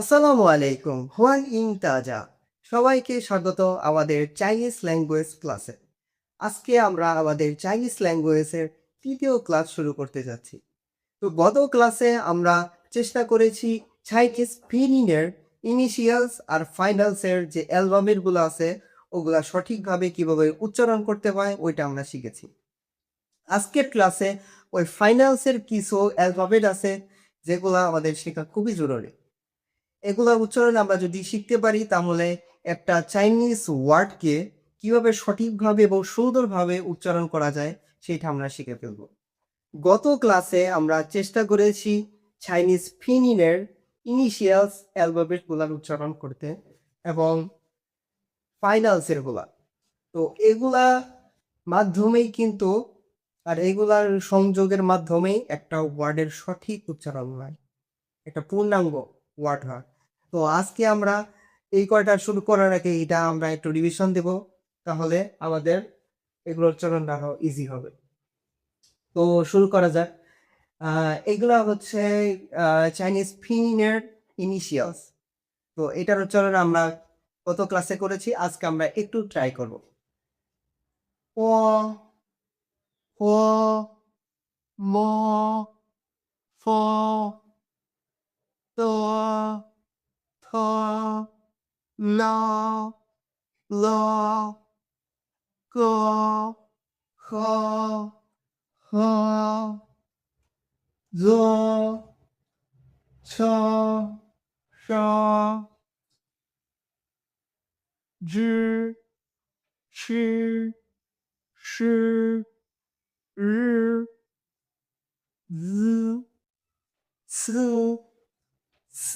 আসসালামু আলাইকুম হুয়ান ইং তাজা সবাইকে স্বাগত আমাদের চাইনিজ ল্যাঙ্গুয়েজ ক্লাসে। আজকে আমরা আমাদের চাইনিজ ল্যাঙ্গুয়েজের তৃতীয় ক্লাস শুরু করতে যাচ্ছি। তো গত ক্লাসে আমরা চেষ্টা করেছি চাইনিজ পিনিনের ইনিশিয়ালস আর ফাইনালসের যে অ্যালফাবেটগুলো আছে ওগুলা সঠিকভাবে কিভাবে উচ্চারণ করতে হয় ওইটা আমরা শিখেছি। আজকের ক্লাসে ওই ফাইনালসের কিছু অ্যালফাবেট আছে যেগুলা আমাদের শেখা খুবই জরুরি। এগুলোর উচ্চারণ আমরা যদি শিখতে পারি তাহলে একটা চাইনিজ ওয়ার্ডকে কিভাবে সঠিকভাবে এবং সুন্দরভাবে উচ্চারণ করা যায় সেটা আমরা শিখে ফেলব। গত ক্লাসে আমরা চেষ্টা করেছি চাইনিজ ফিনিনের ইনিশিয়ালস অ্যালফাবেটগুলোর উচ্চারণ করতে এবং ফাইনালসের গুলা। তো এগুলা মাধ্যমেই কিন্তু এগুলার সংযোগের মাধ্যমেই একটা ওয়ার্ডের সঠিক উচ্চারণ হয়, একটা পূর্ণাঙ্গ ওয়ার্ড হয়। তো আজকে আমরা এই কয়টা শুরু করার আগে এটা আমরা একটু রিভিশন দেব, তাহলে আমাদের এগুলো উচ্চারণ আরো ইজি হবে। তো শুরু করা যাক। এগুলা হচ্ছে চাইনিজ ফিনের ইনিশিয়ালস। তো এটার উচ্চারণ আমরা গত ক্লাসে করেছি, আজকে আমরা একটু ট্রাই করব। ও ও ম ফ ত থ ল ল ক খ হ জ ছ স ঝ ছ স র জ স স।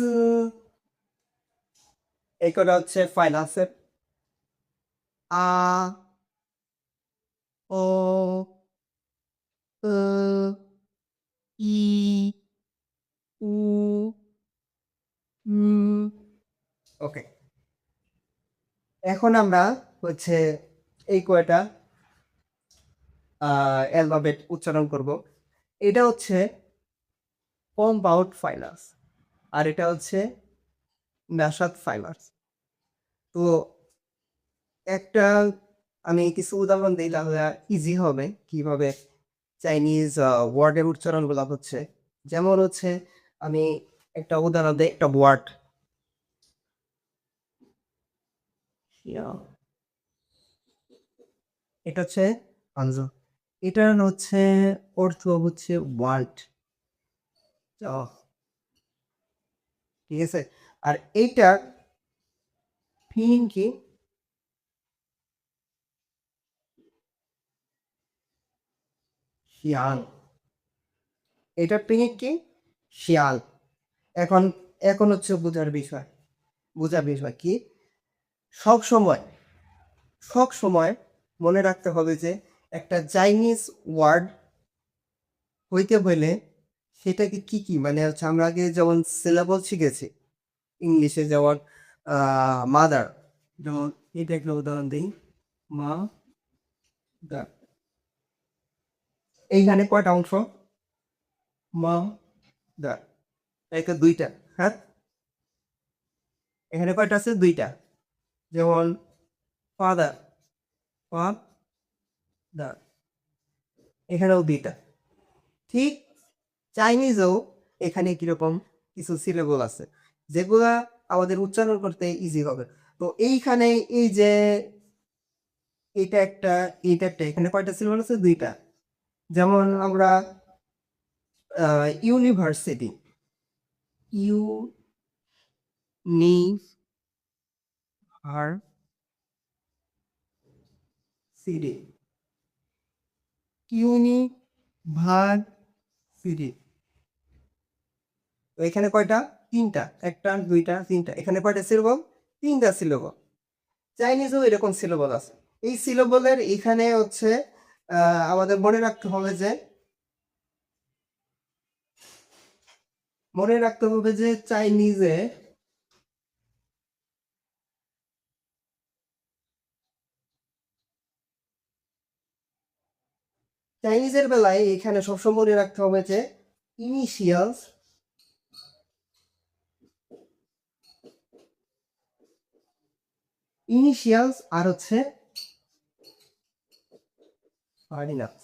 এই কটা হচ্ছে ফাইনালসের। আ ও ই উ ওকে। এখন আমরা হচ্ছে এই কয়টা অ্যালফাবেট উচ্চারণ করব। এটা হচ্ছে কম্পাউন্ড ফাইনালস আর এটা হচ্ছে নাসাত ফাইনালস। তো একটা আমি কিছু উদাহরণ দিই তাহলে ইজি হবে কিভাবে চাইনিজ ওয়ার্ডের উচ্চারণগুলো হচ্ছে। যেমন হচ্ছে আমি একটা উদাহরণ দিই, একটা ওয়ার্ড এটা হচ্ছে আনজো, এটার হচ্ছে অর্থ হচ্ছে ওয়ার্ল্ড, ঠিক আছে। আর এইটার ফিন কি শিয়াল, এটার পিনিক কি শিয়াল। এখন এখন হচ্ছে বোঝার বিষয় কি সব সময় সব সময় মনে রাখতে হবে যে একটা চাইনিজ ওয়ার্ড হইতে হইলে সেটাকে কি কি মানে হচ্ছে আমরা আগে যেমন সিলেবল শিখেছি ইংলিশে, যেমন মাদার, যেমন এটা একটা উদাহরণ দিই, মা দা। এইখানে কয়টা অংশ? মা দা, এটা দুইটা। হ্যাঁ, এখানে কয়টা আছে? দুইটা। যেমন ফাদার, ফাদার, এখানেও দুইটা। ঠিক চাইনিজেও এখানে কিরকম কিছু সিলেবল আছে যেগুলা আমাদের উচ্চারণ করতে ইজি হবে। তো এইখানে এই যে এটা একটা, এটা একটা, এখানে কয়টা সিলেবল আছে? দুইটা। যেমন আমরা ইউনিভার্সিটি, ইউ নি আর সিডি, ইউনি ভার সিডি। তো এখানে কয়টা? তিনটা। একটা, দুইটা, তিনটা। এখানে কয়টা সিলেবল? তিনটা সিলেবল। চাইনিজেও এরকম সিলেবল আছে। এই সিলেবলের এখানে হচ্ছে আমাদের মনে রাখতে হবে যে চাইনিজের বেলায় এখানে সবসময় মনে রাখতে হবে যে ইনিশিয়ালস ইনিশিয়ালস আর হচ্ছে ফাইনালস,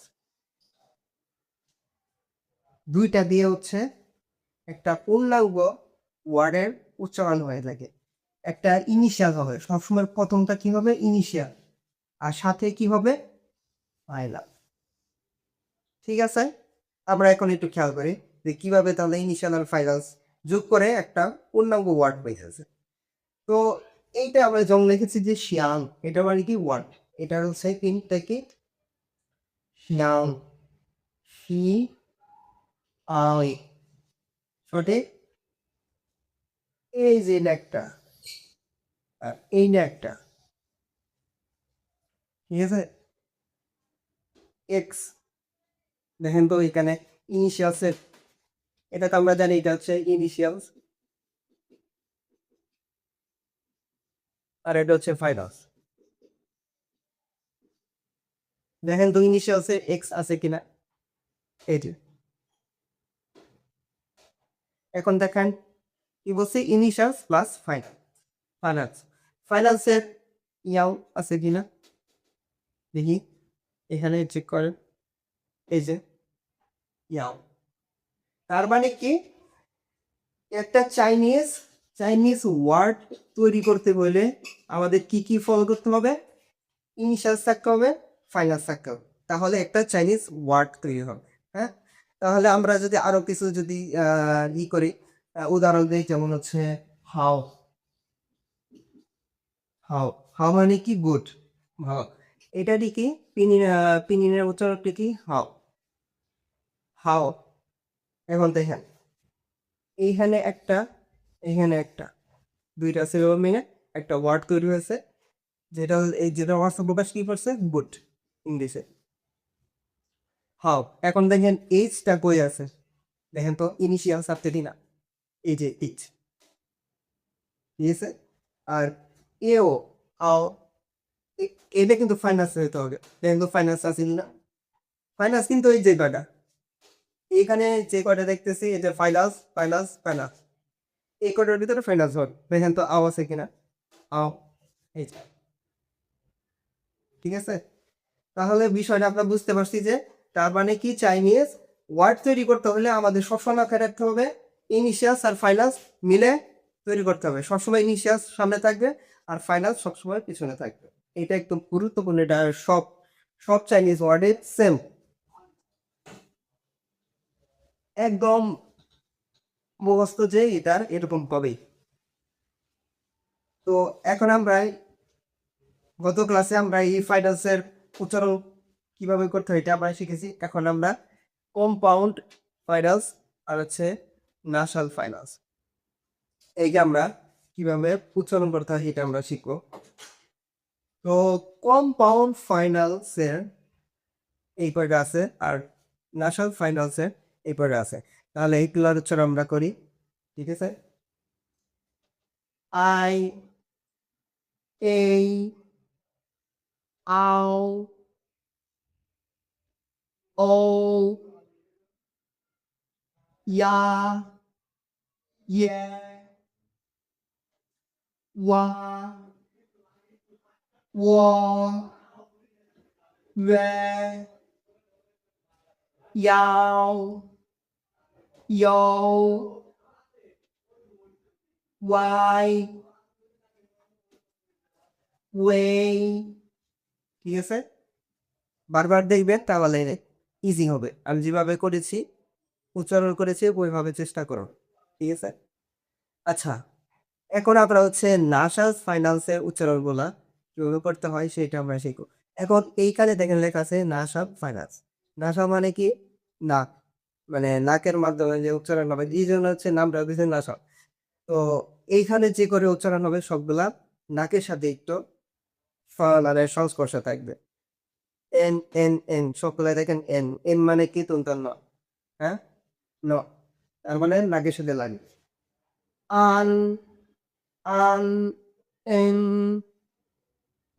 দুইটা দিয়ে হচ্ছে একটা পূর্ণাঙ্গ ওয়ার্ডের উচ্চারণ হয়ে থাকে। একটা ইনিশিয়াল হবে সবসময়, প্রথমটা কি হবে ইনিশিয়াল, আর সাথে কি হবে ফাইনাল। ঠিক আছে, আমরা এখন একটু খেয়াল করি যে কিভাবে তাহলে ইনিশিয়াল আর ফাইনালস যোগ করে একটা পূর্ণাঙ্গ ওয়ার্ড পেয়েছে। তো এইটা আমরা যেমন লিখেছি যে শিয়াং, এটা মানে কি ওয়ার্ড, এটা হচ্ছে তিনটা কি শিয়াং, শি আই, সঠিক। এই যে একটা আর এই না একটা, ঠিক আছে। এক্স, দেখেন তো এখানে ইনিশিয়ালসের, এটা তো আমরা জানি এটা হচ্ছে ইনিশিয়ালস, আর এটা হচ্ছে ফাইনালস। দেখেন তো ইনিশিয়ালসে এক্স আছে কিনা, এই যে। এখন দেখেন কি বলছে, ইনিশিয়ালস প্লাস ফাইনাল, ফাইনালস, ফাইনালসের ইয়াও আছে কিনা দেখি, এখানে চেক করেন, এই যে ইয়াও। তার মানে কি, একটা চাইনিজ চাইনিজ ওয়ার্ড তৈরি করতে হলে আমাদের কি কি ফলো করতে হবে, ইনিশিয়ালস থাকতে হবে, ফাইনালস থাকতে হবে, তাহলে একটা চাইনিজ ওয়ার্ড তৈরি হবে। হ্যাঁ, তাহলে আমরা যদি আরো কিছু যদি করি, উদাহরণ দিই, যেমন হচ্ছে হাউ, হাউ, হাউ মানে কি গুড, হাউ, এটা কি পিনিনের উচ্চারণটি কি হাউ, হাউ। এখন দেখেন এইখানে একটা, এখানে একটা, দুইটা সিলেবাস মিলে একটা ওয়ার্ড তৈরি হয়েছে, যেটা এই যেটা ওয়ার্ডস প্রকাশ কি করছে, গুড ইংলিশে, হাউ। এখন দেখেন এইচটা কই আছে, দেখেন তো ইনিশিয়াল সাবজেক্টই না, এই যে এইচ, ঠিক আছে। আর এও আও, এটা কিন্তু ফাইন্যান্স হইতে হবে, দেখেন তো ফাইন্যান্স আছে না, ফাইন্যান্স কিন্তু এই যে কয়টা, এখানে যে কয়টা দেখতেছি এই যে ফাইনান্স ফাইনান্স ফাইনান্স, এই কয়টার ভিতরে ফাইনান্স হবে, দেখেন তো আও আছে কিনা, আও, এই যে, ঠিক আছে। তাহলে বিষয়টা আমরা বুঝতে পারছি যে তার মানে কি, চাইনিজ ওয়ার্ড তৈরি করতে হলে আমাদের সবসময় মাথায় রাখতে হবে ইনিশিয়ালস আর ফাইনালস মিলে তৈরি করতে হবে, সবসময় ইনিশিয়ালস সামনে থাকবে আর ফাইনালস সবসময় পিছনে থাকবে। এটা একদম গুরুত্বপূর্ণ, এটা সব সব চাইনিজ ওয়ার্ডে সেম, একদম মুখস্থ যে এটার এরকম পাবেই। তো এখন আমরা গত ক্লাসে আমরা এই ফাইনালসের উচ্চারণ কিভাবে করতে হয় এটা আমরা শিখেছি, এখন আমরা কম্পাউন্ড ফাইনালস আর হচ্ছে নাসাল ফাইনালস, এই যে আমরা কিভাবে উচ্চারণ করতে হয় এটা আমরা শিখবো। তো কম্পাউন্ড ফাইনালসের এই পরে আছে, আর নাসাল ফাইনালসের এই পরে আছে, তাহলে এইগুলোর উচ্চারণ আমরা করি, ঠিক আছে। আই, এই, আও, ও, ইয়া, ইয়ে, ওয়া, ও, ওয়ে, ইয়াও, ইয়ো, ওয়াই, ওয়ে, ঠিক আছে। বারবার দেখবেন তাহলে ইজি হবে, আমি যেভাবে করেছি উচ্চারণ করেছি ওইভাবে চেষ্টা করুন, ঠিক আছে। আচ্ছা, এখন আমরা হচ্ছে নাসাল ফাইনান্সের উচ্চারণগুলা কিভাবে করতে হয় সেটা আমরা শিখব। এখন এইখানে দেখেন লেখা আছে নাসাল ফাইনান্স, নাসা মানে কি নাক, মানে নাকের মাধ্যমে যে উচ্চারণ হবে, এই জন্য হচ্ছে নামটা দিয়েছে নাসা। তো এইখানে যে করে উচ্চারণ হবে সবগুলা নাকের সাথে একটু মানে সংস্পর্শ থাকবে, এন এন এন, সকলে দেখেন এন, এন মানে কি তুলতাম ন, হ্যাঁ, ন, তার মানে নাকের সাথে লাগে। আন, আন, এন,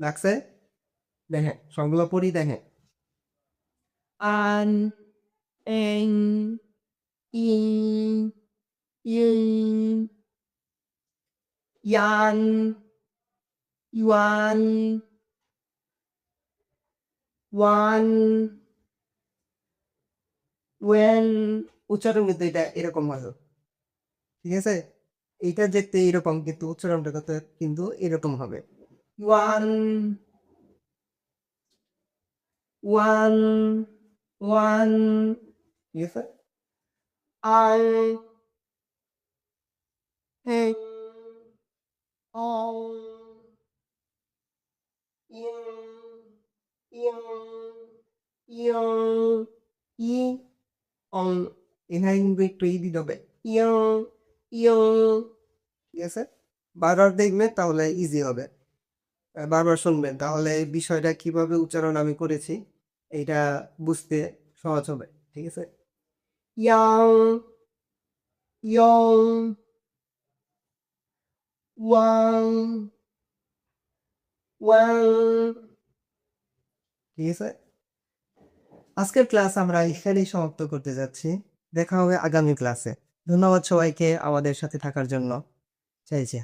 লাগছে, দেখেন সবগুলো পড়ি, দেখেন আন, এন, ইন, ইন, ইয়ান, ওয়ান ওয়ান ওয়েন উচ্চারণ কিন্তু এটা এরকম হয়, ঠিক আছে? এইটা দেখতে এরকম কিন্তু উচ্চারণটা কিন্তু এরকম হবে। ওয়ান ওয়ান ওয়ান, ঠিক আছে? আই হেং অং ইং ইয়ং ইয়ং ই অং, এখানে কিন্তু একটু ই দিতে হবে, ইয়ং ইয়ং, ঠিক আছে? বারবার দেখবেন তাহলে ইজি হবে। বারবার শুনবেন তাহলে বিষয়টা কিভাবে উচ্চারণ আমি করেছি এইটা বুঝতে সহজ হবে, ঠিক আছে? ইয়াং ইয়ং ওয়াং ওয়াং, ঠিক আছে? আজকের ক্লাস আমরা এখানেই সমাপ্ত করতে যাচ্ছি। দেখা হবে আগামী ক্লাসে। ধন্যবাদ সবাইকে আমাদের সাথে থাকার জন্য। চাইছি।